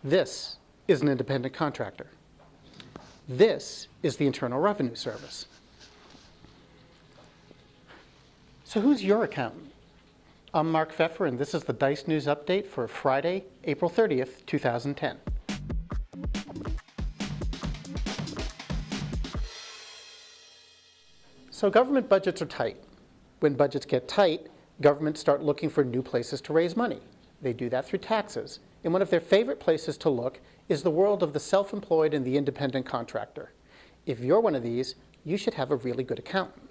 This is an independent contractor. This is the Internal Revenue Service. So who's your accountant? I'm Mark Pfeffer, and this is the Dice News Update for Friday, April 30th, 2010. So government budgets are tight. When budgets get tight, governments start looking for new places to raise money. They do that through taxes. And one of their favorite places to look is the world of the self-employed and the independent contractor. If you're one of these, you should have a really good accountant.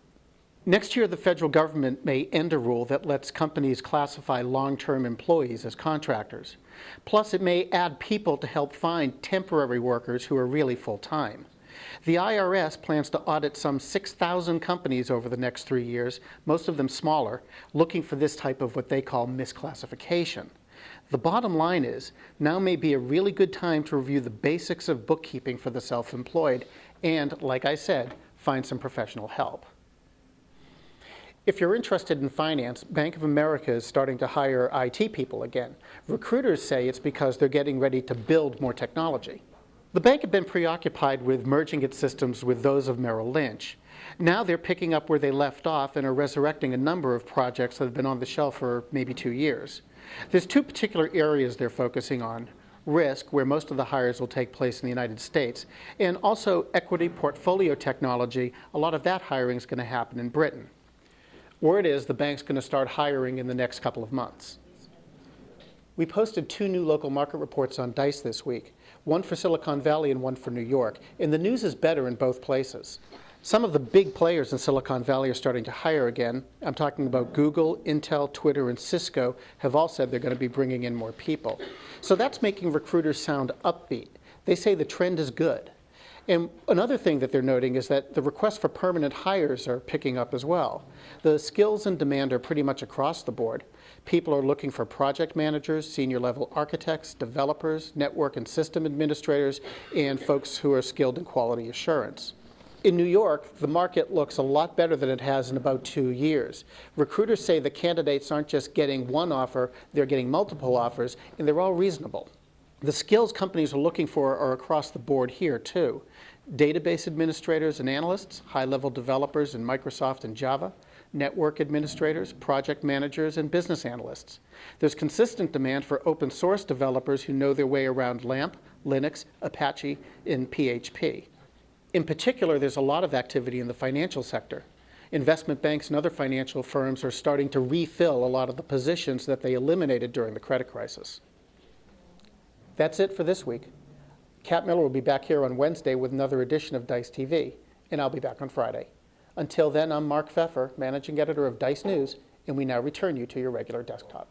Next year, the federal government may end a rule that lets companies classify long-term employees as contractors. Plus, it may add people to help find temporary workers who are really full-time. The IRS plans to audit some 6,000 companies over the next 3 years, most of them smaller, looking for this type of what they call misclassification. The bottom line is, now may be a really good time to review the basics of bookkeeping for the self-employed and, like I said, find some professional help. If you're interested in finance, Bank of America is starting to hire IT people again. Recruiters say it's because they're getting ready to build more technology. The bank had been preoccupied with merging its systems with those of Merrill Lynch. Now they're picking up where they left off and are resurrecting a number of projects that have been on the shelf for maybe 2 years. There's two particular areas they're focusing on: risk, where most of the hires will take place in the United States, and also equity portfolio technology. A lot of that hiring is going to happen in Britain. Word is the bank's going to start hiring in the next couple of months. We posted 2 new local market reports on Dice this week, one for Silicon Valley and one for New York, and the news is better in both places. Some of the big players in Silicon Valley are starting to hire again. I'm talking about Google, Intel, Twitter, and Cisco have all said they're going to be bringing in more people. So that's making recruiters sound upbeat. They say the trend is good. And another thing that they're noting is that the requests for permanent hires are picking up as well. The skills and demand are pretty much across the board. People are looking for project managers, senior level architects, developers, network and system administrators, and folks who are skilled in quality assurance. In New York, the market looks a lot better than it has in about 2 years. Recruiters say the candidates aren't just getting one offer, they're getting multiple offers, and they're all reasonable. The skills companies are looking for are across the board here, too. Database administrators and analysts, high-level developers in Microsoft and Java, network administrators, project managers, and business analysts. There's consistent demand for open source developers who know their way around LAMP, Linux, Apache, and PHP. In particular, there's a lot of activity in the financial sector. Investment banks and other financial firms are starting to refill a lot of the positions that they eliminated during the credit crisis. That's it for this week. Kat Miller will be back here on Wednesday with another edition of Dice TV, and I'll be back on Friday. Until then, I'm Mark Pfeffer, Managing Editor of Dice News, and we now return you to your regular desktop.